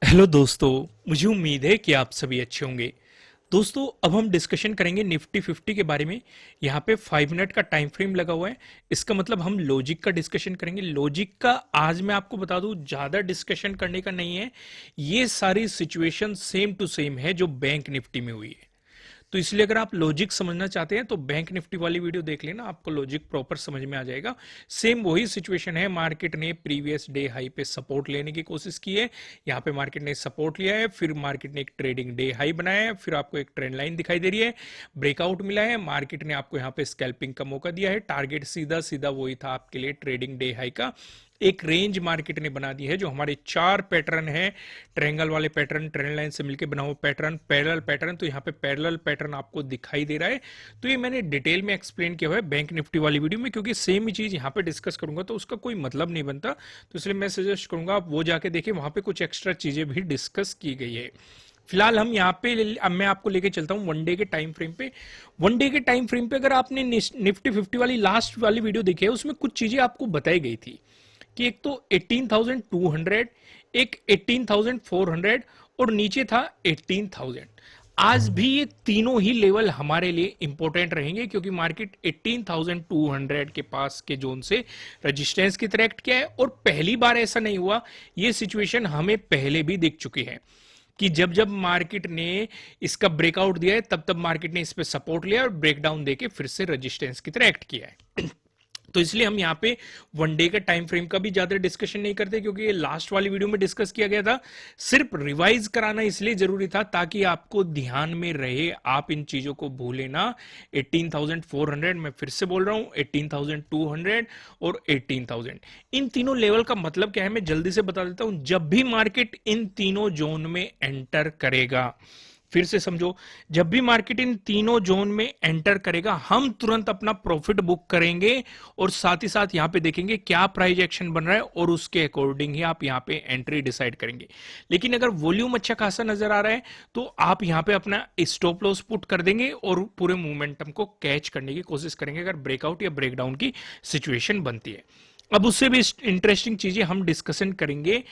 Hello दोस्तों। मुझे उम्मीद है कि आप सभी अच्छे होंगे। दोस्तों, अब हम डिस्कशन करेंगे निफ्टी 50 के बारे में। यहाँ पे 5 मिनट का टाइम फ्रेम लगा हुआ है। इसका मतलब हम लॉजिक का डिस्कशन करेंगे। लॉजिक का आज मैं आपको बता दूं ज़्यादा डिस्कशन करने का नहीं है। ये सारी सिचुएशन सेम टू सेम है जो बैंक निफ्टी में हुई है। तो इसलिए अगर आप लॉजिक समझना चाहते हैं तो बैंक निफ्टी वाली वीडियो देख लेना, आपको लॉजिक प्रॉपर समझ में आ जाएगा। सेम वही सिचुएशन है। मार्केट ने प्रीवियस डे हाई पे सपोर्ट लेने की कोशिश की है। यहाँ पे मार्केट ने सपोर्ट लिया है, फिर मार्केट ने एक ट्रेडिंग डे हाई बनाया है, फिर आपको एक ट्रेंड लाइन दिखाई दे रही है, ब्रेकआउट मिला है। मार्केट ने आपको यहाँ पे स्कैल्पिंग का मौका दिया है। टारगेट सीधा सीधा वही था आपके लिए ट्रेडिंग डे हाई का। एक रेंज मार्केट ने बना दी है जो हमारे चार पैटर्न है, ट्रायंगल वाले पैटर्न, ट्रेंड लाइन से मिलकर बना हुआ पैटर्न, पैरेलल पैटर्न। तो यहाँ पे पैरेलल पैटर्न आपको दिखाई दे रहा है। तो ये मैंने डिटेल में एक्सप्लेन किया हुआ है बैंक निफ्टी वाली वीडियो में, क्योंकि सेम ही चीज यहाँ पे डिस्कस करूंगा तो उसका कोई मतलब नहीं बनता। तो इसलिए मैं सजेस्ट करूंगा आप वो जाके देखें, वहां पे कुछ एक्स्ट्रा चीजें भी डिस्कस की गई है। फिलहाल हम यहाँ पे अब मैं आपको लेके चलता हूँ वन डे के टाइम फ्रेम पे। वन डे के टाइम फ्रेम पे अगर आपने निफ्टी 50 वाली लास्ट वाली वीडियो देखी है, उसमें कुछ चीजें आपको बताई गई थी कि एक तो 18,200, एक 18,400 और नीचे था 18,000। आज भी ये तीनों ही लेवल हमारे लिए इंपॉर्टेंट रहेंगे, क्योंकि मार्केट 18,200 के पास के जोन से रेजिस्टेंस की तरह एक्ट किया है। और पहली बार ऐसा नहीं हुआ, ये सिचुएशन हमें पहले भी दिख चुकी है कि जब जब मार्केट ने इसका ब्रेकआउट दिया है तब तब मार्केट ने इस पे सपोर्ट लिया और ब्रेकडाउन देके फिर से रेजिस्टेंस की तरह एक्ट किया है। तो इसलिए हम यहाँ पे वन डे के टाइम फ्रेम का भी ज्यादा डिस्कशन नहीं करते, क्योंकि ये लास्ट वाली वीडियो में डिस्कस किया गया था। सिर्फ रिवाइज कराना इसलिए जरूरी था ताकि आपको ध्यान में रहे, आप इन चीजों को भूले ना। 18,400, मैं फिर से बोल रहा हूं, 18,200 और 18,000, इन तीनों लेवल का मतलब क्या है मैं जल्दी से बता देता हूं। जब भी मार्केट इन तीनों जोन में एंटर करेगा, फिर से समझो, जब भी मार्केट इन तीनों जोन में एंटर करेगा हम तुरंत अपना प्रॉफिट बुक करेंगे और साथ ही साथ यहां पे देखेंगे क्या प्राइस एक्शन बन रहा है और उसके अकॉर्डिंग ही आप यहां पे एंट्री डिसाइड करेंगे। लेकिन अगर वॉल्यूम अच्छा खासा नजर आ रहा है तो आप यहां पे अपना स्टॉप लॉस पुट कर देंगे और पूरे मोमेंटम को कैच करने की कोशिश करेंगे अगर ब्रेकआउट या ब्रेकडाउन की सिचुएशन बनती है। अब उससे भी इंटरेस्टिंग चीजें हम डिस्कशन करेंगे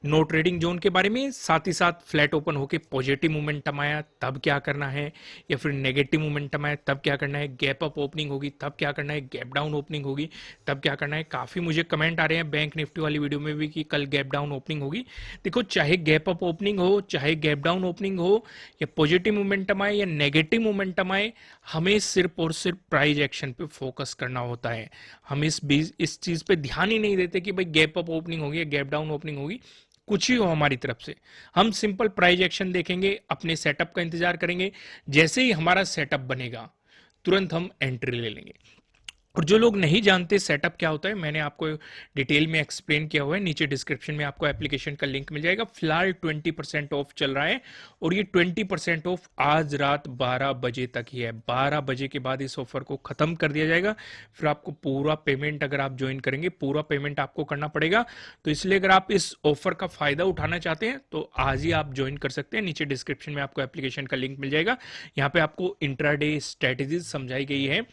नो ट्रेडिंग जोन के बारे में, साथ ही साथ फ्लैट ओपन होके पॉजिटिव मोमेंटम आया तब क्या करना है, या फिर नेगेटिव मोमेंटम आया तब क्या करना है, गैप अप ओपनिंग होगी तब क्या करना है, गैप डाउन ओपनिंग होगी तब क्या करना है। काफी मुझे कमेंट आ रहे हैं बैंक निफ्टी वाली वीडियो में भी कि कल गैप डाउन ओपनिंग होगी। देखो, चाहे गैप अप ओपनिंग हो, चाहे गैप डाउन ओपनिंग हो, या पॉजिटिव मोमेंटम आए या नेगेटिव मोमेंटम आए, हमें सिर्फ और सिर्फ प्राइस एक्शन पे फोकस करना होता है। हम इस चीज पे ध्यान ही नहीं देते कि भाई गैप अप ओपनिंग होगी या गैप डाउन ओपनिंग होगी, कुछ ही हो हमारी तरफ से। हम सिंपल प्राइस एक्शन देखेंगे, अपने सेटअप का इंतजार करेंगे। जैसे ही हमारा सेटअप बनेगा तुरंत हम एंट्री ले लेंगे। और जो लोग नहीं जानते सेटअप क्या होता है, मैंने आपको डिटेल में एक्सप्लेन किया हुआ है। नीचे डिस्क्रिप्शन में आपको एप्लीकेशन का लिंक मिल जाएगा। फिलहाल 20% ऑफ चल रहा है और ये 20% ऑफ आज रात 12 बजे तक ही है। 12 बजे के बाद इस ऑफर को खत्म कर दिया जाएगा। फिर आपको पूरा पेमेंट, अगर आप ज्वाइन करेंगे पूरा पेमेंट आपको करना पड़ेगा। तो इसलिए अगर आप इस ऑफर का फायदा उठाना चाहते हैं तो आज ही आप ज्वाइन कर सकते हैं। नीचे डिस्क्रिप्शन में आपको एप्लीकेशन का लिंक मिल जाएगा। यहाँ पे आपको इंट्राडे स्ट्रेटेजीज समझाई गई है,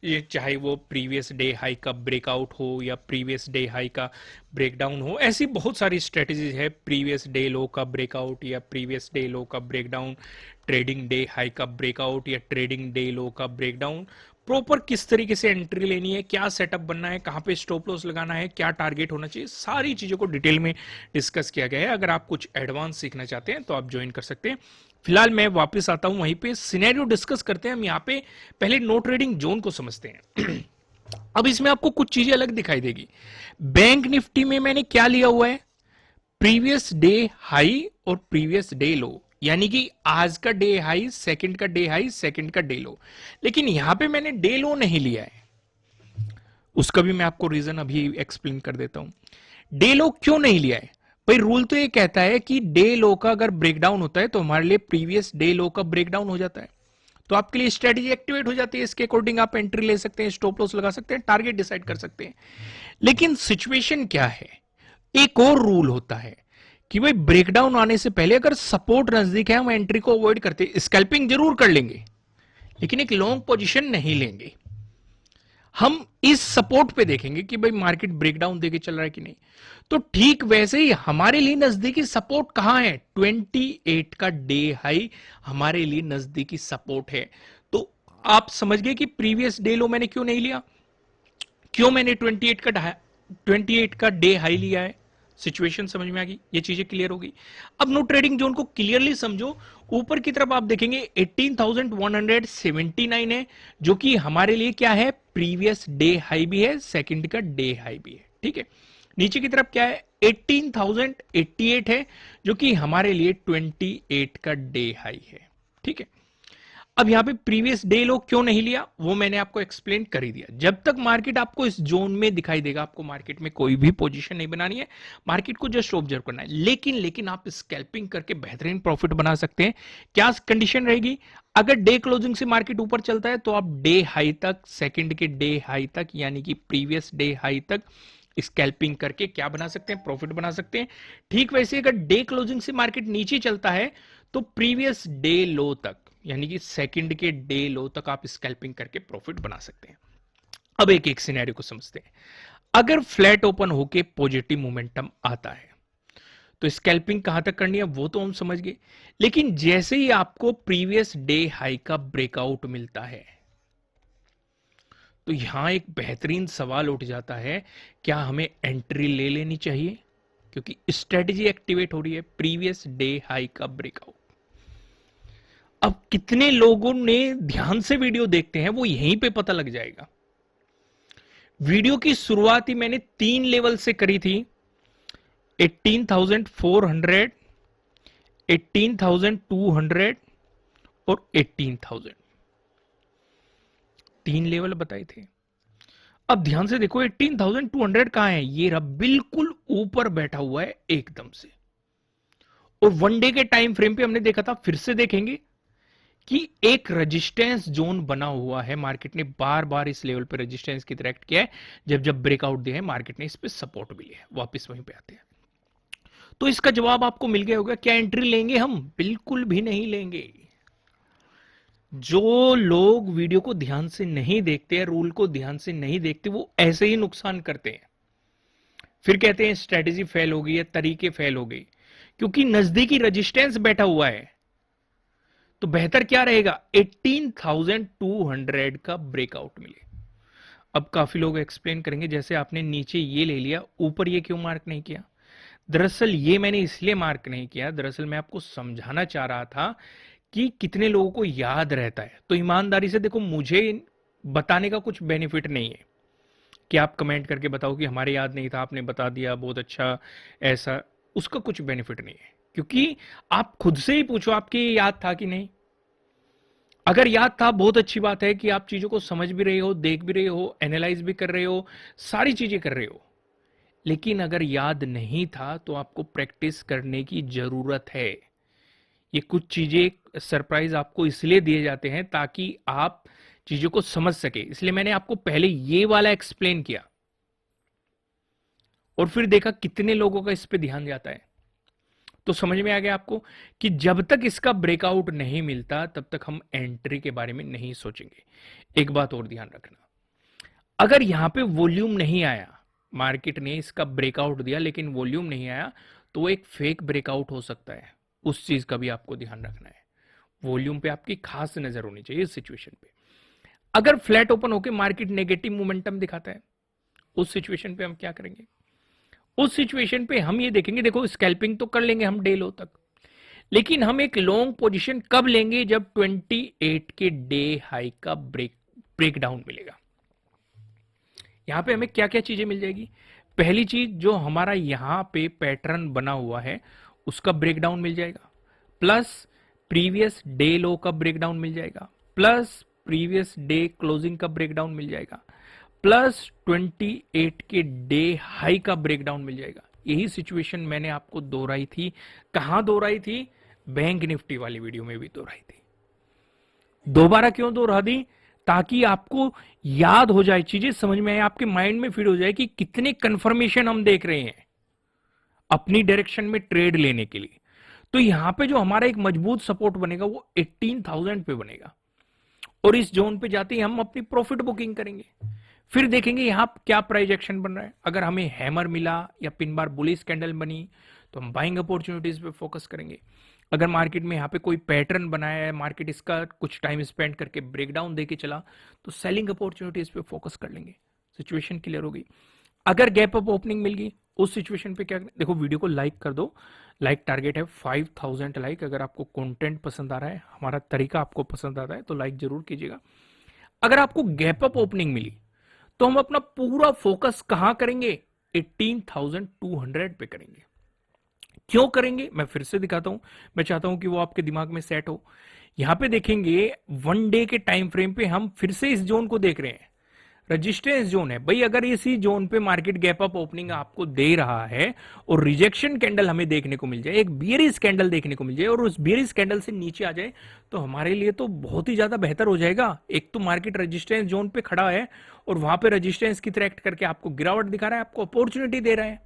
ये चाहे वो प्रीवियस डे हाई का ब्रेकआउट हो या प्रीवियस डे हाई का ब्रेकडाउन हो, ऐसी बहुत सारी स्ट्रेटेजीज है। प्रीवियस डे लो का ब्रेकआउट या प्रीवियस डे लो का ब्रेकडाउन, ट्रेडिंग डे हाई का ब्रेकआउट या ट्रेडिंग डे लो का ब्रेकडाउन, प्रॉपर किस तरीके से एंट्री लेनी है, क्या सेटअप बनना है, कहां पे स्टॉप लॉस लगाना है, क्या टारगेट होना चाहिए, सारी चीजों को डिटेल में डिस्कस किया गया है। अगर आप कुछ एडवांस सीखना चाहते हैं तो आप ज्वाइन कर सकते हैं। फिलहाल मैं वापस आता हूं, वहीं पे सिनेरियो डिस्कस करते हैं। हम यहाँ पे पहले नो ट्रेडिंग जोन को समझते हैं। अब इसमें आपको कुछ चीजें अलग दिखाई देगी। बैंक निफ्टी में मैंने क्या लिया हुआ है, प्रीवियस डे हाई और प्रीवियस डे लो, यानी कि आज का डे हाई, सेकंड का डे हाई, सेकंड का डे लो। लेकिन यहां पे मैंने डे लो नहीं लिया है, उसका भी मैं आपको रीजन अभी एक्सप्लेन कर देता हूं। डे लो क्यों नहीं लिया है भाई? रूल तो ये कहता है कि डे लो का अगर ब्रेकडाउन होता है तो हमारे लिए प्रीवियस डे लो का ब्रेकडाउन हो जाता है, तो आपके लिए स्ट्रेटेजी एक्टिवेट हो जाती है। इसके अकॉर्डिंग आप एंट्री ले सकते हैं, स्टॉप लॉस लगा सकते हैं, टारगेट डिसाइड कर सकते हैं। लेकिन सिचुएशन क्या है, एक और रूल होता है कि भाई ब्रेकडाउन आने से पहले अगर सपोर्ट नजदीक है हम एंट्री को अवॉइड करते, स्कैल्पिंग जरूर कर लेंगे लेकिन एक लॉन्ग पोजीशन नहीं लेंगे। हम इस सपोर्ट पे देखेंगे कि भाई मार्केट ब्रेकडाउन देके चल रहा है कि नहीं। तो ठीक वैसे ही हमारे लिए नजदीकी सपोर्ट कहां है, 28 का डे हाई हमारे लिए नजदीकी सपोर्ट है। तो आप समझ गए कि प्रीवियस डे लो मैंने क्यों नहीं लिया, क्यों मैंने 28 का डे हाई लिया है। सिचुएशन समझ में आ गई, ये चीजें क्लियर हो गई। अब नो ट्रेडिंग जोन को क्लियरली समझो। ऊपर की तरफ आप देखेंगे 18,179 है, जो कि हमारे लिए क्या है, प्रीवियस डे हाई भी है, सेकंड का डे हाई भी है, ठीक है। नीचे की तरफ क्या है, 18,088 है, जो कि हमारे लिए 28 का डे हाई है, ठीक है। अब यहां पे प्रीवियस डे लो क्यों नहीं लिया वो मैंने आपको एक्सप्लेन कर ही दिया। जब तक मार्केट आपको इस जोन में दिखाई देगा, आपको मार्केट में कोई भी पोजीशन नहीं बनानी है, मार्केट को जस्ट ऑब्जर्व करना है। लेकिन आप स्कैल्पिंग करके बेहतरीन प्रॉफिट बना सकते हैं। क्या कंडीशन रहेगी, अगर डे क्लोजिंग से मार्केट ऊपर चलता है तो आप डे हाई तक, सेकंड के डे हाई तक, यानी कि प्रीवियस डे हाई तक स्कैल्पिंग करके क्या बना सकते हैं, प्रॉफिट बना सकते हैं। ठीक वैसे अगर डे क्लोजिंग से मार्केट नीचे चलता है तो प्रीवियस डे लो तक, यानी कि सेकंड के डे लो तक आप स्कैल्पिंग करके प्रॉफिट बना सकते हैं। अब एक एक सिनेरियो को समझते हैं। अगर फ्लैट ओपन होके पॉजिटिव मोमेंटम आता है तो स्कैल्पिंग कहां तक करनी है वो तो हम समझ गए। लेकिन जैसे ही आपको प्रीवियस डे हाई का ब्रेकआउट मिलता है तो यहां एक बेहतरीन सवाल उठ जाता है, क्या हमें एंट्री ले लेनी चाहिए, क्योंकि स्ट्रेटजी एक्टिवेट हो रही है, प्रीवियस डे हाई का ब्रेकआउट। अब कितने लोगों ने ध्यान से वीडियो देखते हैं वो यहीं पे पता लग जाएगा। वीडियो की शुरुआत ही मैंने 3 लेवल से करी थी, 18,400, 18,200 और 18,000, 3 लेवल बताए थे। अब ध्यान से देखो 18,200 कहां है, ये रहा बिल्कुल ऊपर बैठा हुआ है एकदम से। और वन डे के टाइम फ्रेम पे हमने देखा था, फिर से देखेंगे कि एक रेजिस्टेंस जोन बना हुआ है। मार्केट ने बार बार इस लेवल पे रेजिस्टेंस की तरह एक्ट किया है। जब जब ब्रेकआउट दिया है मार्केट ने इस पे सपोर्ट भी लिया है। वापस वहीं पे आते हैं, तो इसका जवाब आपको मिल गया होगा। क्या एंट्री लेंगे हम, बिल्कुल भी नहीं लेंगे। जो लोग वीडियो को ध्यान से नहीं देखते हैं, रूल को ध्यान से नहीं देखते, वो ऐसे ही नुकसान करते हैं। फिर कहते हैं स्ट्रेटेजी फेल हो गई है, तरीके फेल हो गए, क्योंकि नजदीकी रेजिस्टेंस बैठा हुआ है। तो बेहतर क्या रहेगा, 18,200 का ब्रेकआउट मिले। अब काफी लोग एक्सप्लेन करेंगे, जैसे आपने नीचे ये ले लिया, ऊपर ये क्यों मार्क नहीं किया। दरअसल ये मैंने इसलिए मार्क नहीं किया, दरअसल मैं आपको समझाना चाह रहा था कि कितने लोगों को याद रहता है। तो ईमानदारी से देखो, मुझे बताने का कुछ बेनिफिट नहीं है कि आप कमेंट करके बताओ कि हमारे याद नहीं था, आपने बता दिया बहुत अच्छा, ऐसा, उसका कुछ बेनिफिट नहीं है। क्योंकि आप खुद से ही पूछो आपके याद था कि नहीं। अगर याद था, बहुत अच्छी बात है कि आप चीजों को समझ भी रहे हो, देख भी रहे हो, एनालाइज भी कर रहे हो, सारी चीजें कर रहे हो। लेकिन अगर याद नहीं था तो आपको प्रैक्टिस करने की जरूरत है। ये कुछ चीजें सरप्राइज आपको इसलिए दिए जाते हैं ताकि आप चीजों को समझ सके। इसलिए मैंने आपको पहले ये वाला एक्सप्लेन किया और फिर देखा कितने लोगों का इस पे ध्यान जाता है। तो समझ में आ गया आपको कि जब तक इसका ब्रेकआउट नहीं मिलता तब तक हम एंट्री के बारे में नहीं सोचेंगे। एक बात और ध्यान रखना, अगर यहां पे वॉल्यूम नहीं आया, मार्केट ने इसका ब्रेकआउट दिया लेकिन वॉल्यूम नहीं आया, तो वो एक फेक ब्रेकआउट हो सकता है। उस चीज का भी आपको ध्यान रखना है। वॉल्यूम पे आपकी खास नजर होनी चाहिए इस सिचुएशन पे। अगर फ्लैट ओपन होकर मार्केट नेगेटिव मोमेंटम दिखाता है, उस सिचुएशन पे हम क्या करेंगे, उस सिचुएशन पे हम ये देखेंगे, देखो स्कैल्पिंग तो कर लेंगे हम डे लो तक, लेकिन हम एक लॉन्ग पोजीशन कब लेंगे, जब 28 के डे हाई का ब्रेकडाउन मिलेगा। यहां पे हमें क्या क्या चीजें मिल जाएगी। पहली चीज, जो हमारा यहां पे पैटर्न बना हुआ है उसका ब्रेकडाउन मिल जाएगा, प्लस प्रीवियस डे लो का ब्रेकडाउन मिल जाएगा, प्लस प्रीवियस डे क्लोजिंग का ब्रेकडाउन मिल जाएगा, प्लस 28 के डे हाई का ब्रेकडाउन मिल जाएगा। यही सिचुएशन मैंने आपको दोहराई थी। कहां दोहराई थी, बैंक निफ्टी वाली वीडियो में भी दोहराई थी। दोबारा क्यों दोहरा दी, ताकि आपको याद हो जाए, चीजें समझ में आए, आपके माइंड में फिट हो जाए कि कितने कंफर्मेशन हम देख रहे हैं अपनी डायरेक्शन में ट्रेड लेने के लिए। तो यहां पे जो हमारा एक मजबूत सपोर्ट बनेगा वो 18,000 पे बनेगा, और इस जोन पे जाते ही हम अपनी प्रॉफिट बुकिंग करेंगे। फिर देखेंगे यहाँ क्या प्राइस एक्शन बन रहा है। अगर हमें हैमर मिला या पिन बार बुलिश कैंडल बनी तो हम बाइंग अपॉर्चुनिटीज पे फोकस करेंगे। अगर मार्केट में यहाँ पे कोई पैटर्न बनाया है, मार्केट इसका कुछ टाइम स्पेंड करके ब्रेकडाउन देके चला, तो सेलिंग अपॉर्चुनिटीज पे फोकस कर लेंगे। सिचुएशन क्लियर होगी। अगर गैप अप ओपनिंग मिल गई उस सिचुएशन पे क्या, देखो वीडियो को लाइक कर दो, लाइक टारगेट है 5000 लाइक। अगर आपको कंटेंट पसंद आ रहा है, हमारा तरीका आपको पसंद आता है तो लाइक जरूर कीजिएगा। अगर आपको गैप अप ओपनिंग मिली तो हम अपना पूरा फोकस कहां करेंगे, 18,200 पे करेंगे। क्यों करेंगे मैं फिर से दिखाता हूं, मैं चाहता हूं कि वो आपके दिमाग में सेट हो। यहां पे देखेंगे वन डे के टाइम फ्रेम पे हम फिर से इस जोन को देख रहे हैं, रजिस्टेंस जोन है भाई। अगर इसी जोन पे मार्केट गैप अप ओपनिंग आपको दे रहा है और रिजेक्शन कैंडल हमें देखने को मिल जाए, एक बियरिश कैंडल देखने को मिल जाए और उस बियरिश कैंडल से नीचे आ जाए, तो हमारे लिए तो बहुत ही ज्यादा बेहतर हो जाएगा। एक तो मार्केट रजिस्टेंस जोन पे खड़ा है और वहां पे रजिस्टेंस की तरह एक्ट करके आपको गिरावट दिखा रहा है, आपको अपॉर्चुनिटी दे रहा है।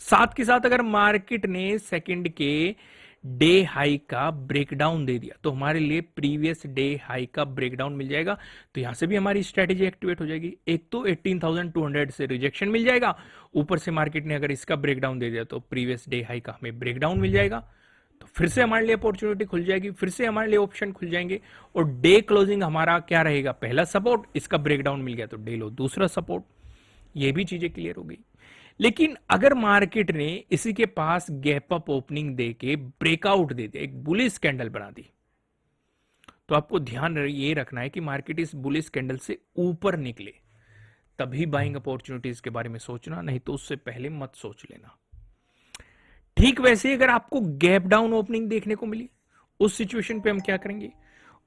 साथ के साथ अगर मार्केट ने सेकंड के डे हाई का ब्रेकडाउन दे दिया तो हमारे लिए प्रीवियस डे हाई का ब्रेकडाउन मिल जाएगा, तो यहां से भी हमारी स्ट्रेटेजी एक्टिवेट हो जाएगी। एक तो 18,200 से रिजेक्शन मिल जाएगा, ऊपर से मार्केट ने अगर इसका ब्रेकडाउन दे दिया तो प्रीवियस डे हाई का हमें ब्रेकडाउन मिल जाएगा, तो फिर से हमारे लिए अपॉर्चुनिटी खुल जाएगी, फिर से हमारे लिए ऑप्शन खुल जाएंगे। और डे क्लोजिंग हमारा क्या रहेगा, पहला सपोर्ट, इसका ब्रेकडाउन मिल गया तो डे लो दूसरा सपोर्ट, ये भी चीजें क्लियर हो गई। लेकिन अगर मार्केट ने इसी के पास गैप अप ओपनिंग देके ब्रेकआउट दे दिया, एक बुलिश कैंडल बना दी, तो आपको ध्यान ये रखना है कि मार्केट इस बुलिश कैंडल से ऊपर निकले तभी बाइंग अपॉर्चुनिटीज के बारे में सोचना, नहीं तो उससे पहले मत सोच लेना। ठीक वैसे अगर आपको गैप डाउन ओपनिंग देखने को मिली उस सिचुएशन पे हम क्या करेंगे,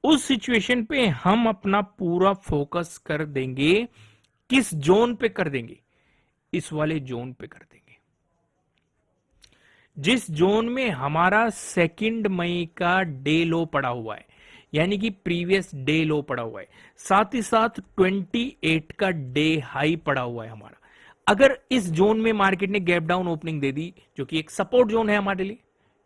उस सिचुएशन पे हम अपना पूरा फोकस कर देंगे, किस जोन पे कर देंगे, इस वाले जोन पे कर देंगे, जिस जोन में हमारा 2 मई का डे लो पड़ा हुआ है, यानी कि प्रीवियस डे लो पड़ा हुआ है, साथ ही साथ 28 का डे हाई पड़ा हुआ है हमारा। अगर इस जोन में मार्केट ने गैप डाउन ओपनिंग दे दी, जो कि एक सपोर्ट जोन है हमारे लिए,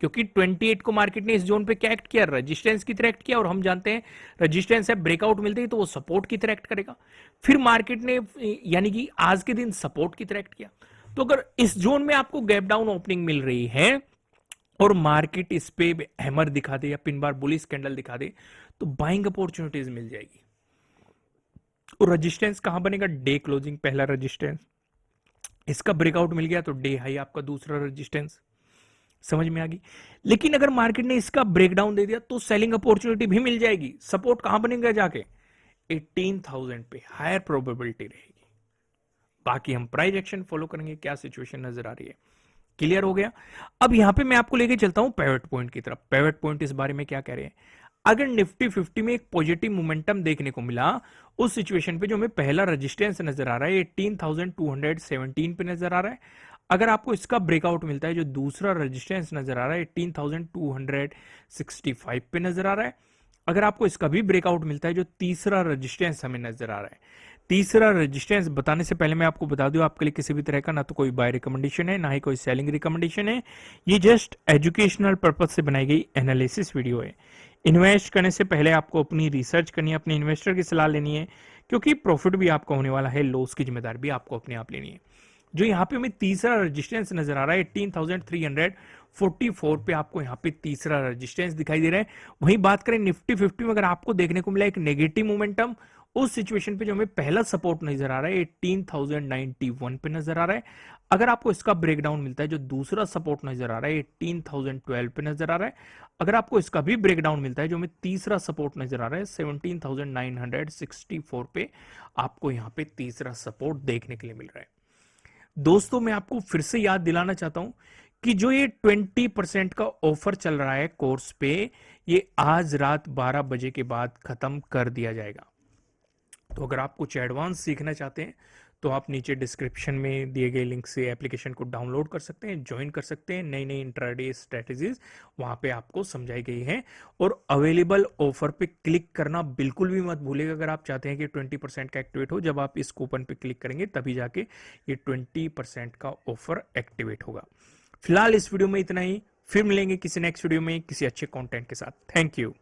क्योंकि 28 को मार्केट ने इस जोन पे क्या एक्ट किया, रजिस्टेंस की तरह एक्ट किया, और हम जानते हैं रजिस्टेंस है ब्रेकआउट मिलते ही तो वो सपोर्ट की तरह एक्ट करेगा। फिर मार्केट ने यानी कि आज के दिन सपोर्ट की तरह एक्ट किया, तो अगर इस जोन में आपको गैप डाउन ओपनिंग मिल रही है और मार्केट इस पे हैमर दिखा दे या पिन बार बुलिश कैंडल दिखा दे, तो बाइंग अपॉर्चुनिटीज मिल जाएगी। और रजिस्टेंस कहां बनेगा, डे क्लोजिंग पहला रजिस्टेंस, इसका ब्रेकआउट मिल गया तो डे हाई आपका दूसरा रजिस्टेंस। समझ में आ गई। लेकिन अगर मार्केट ने इसका ब्रेकडाउन दे दिया तो सेलिंग अपॉर्चुनिटी भी मिल जाएगी। सपोर्ट कहां बनेगा जाके, 18,000 पे हायर प्रोबेबिलिटी रहेगी। बाकी हम प्राइस एक्शन फॉलो करेंगे, क्या सिचुएशन नजर आ रही है। क्लियर हो गया। अब यहां पे मैं आपको लेके चलता हूं पिवट पॉइंट की तरफ। पिवट पॉइंट इस बारे में क्या कह रहे हैं, अगर निफ्टी 50 में एक पॉजिटिव मोमेंटम देखने को मिला उस सिचुएशन पे जो हमें पहला रेजिस्टेंस नजर आ रहा है 18,217 पे नजर आ रहा है, अगर आपको इसका ब्रेकआउट मिलता है जो दूसरा रेजिस्टेंस नजर आ रहा है 18,265 पे नजर आ रहा है, अगर आपको इसका भी ब्रेकआउट मिलता है जो तीसरा रेजिस्टेंस हमें नजर आ रहा है। तीसरा रेजिस्टेंस बताने से पहले मैं आपको बता दूं, आपके लिए किसी भी तरह का ना तो कोई बाय रिकमेंडेशन है ना ही कोई सेलिंग रिकमेंडेशन है, ये जस्ट एजुकेशनल पर्पज से बनाई गई एनालिसिस वीडियो है। इन्वेस्ट करने से पहले आपको अपनी रिसर्च करनी है, अपने इन्वेस्टर की सलाह लेनी है, क्योंकि प्रॉफिट भी आपका होने वाला है, लॉस की जिम्मेदारी भी आपको अपने आप लेनी है। जो यहाँ पे हमें तीसरा रेजिस्टेंस नजर आ रहा है 18,344 पे आपको यहाँ पे तीसरा रेजिस्टेंस दिखाई दे रहा है। वहीं बात करें निफ्टी 50 में, अगर आपको देखने को मिला एक नेगेटिव मोमेंटम, उस सिचुएशन पे जो हमें पहला सपोर्ट नजर आ रहा है 18,091 पे नजर आ रहा है, अगर आपको इसका ब्रेकडाउन मिलता है जो दूसरा सपोर्ट नजर आ रहा है 18,012 पे नजर आ रहा है, अगर आपको इसका भी ब्रेकडाउन मिलता है जो हमें तीसरा सपोर्ट नजर आ रहा है 17,964 पे, आपको यहाँ पे तीसरा सपोर्ट देखने के लिए मिल रहा है। दोस्तों मैं आपको फिर से याद दिलाना चाहता हूं कि जो ये 20% का ऑफर चल रहा है कोर्स पे, ये आज रात 12 बजे के बाद खत्म कर दिया जाएगा। तो अगर आप कुछ एडवांस सीखना चाहते हैं तो आप नीचे डिस्क्रिप्शन में दिए गए लिंक से एप्लीकेशन को डाउनलोड कर सकते हैं, ज्वाइन कर सकते हैं। नई नई इंट्राडे स्ट्रेटेजीज वहां पे आपको समझाई गई हैं, और अवेलेबल ऑफर पे क्लिक करना बिल्कुल भी मत भूलिएगा अगर आप चाहते हैं कि 20% का एक्टिवेट हो। जब आप इस कूपन पे क्लिक करेंगे तभी जाके ये 20% का ऑफर एक्टिवेट होगा। फिलहाल इस वीडियो में इतना ही, फिर मिलेंगे किसी नेक्स्ट वीडियो में किसी अच्छे कंटेंट के साथ। Thank you.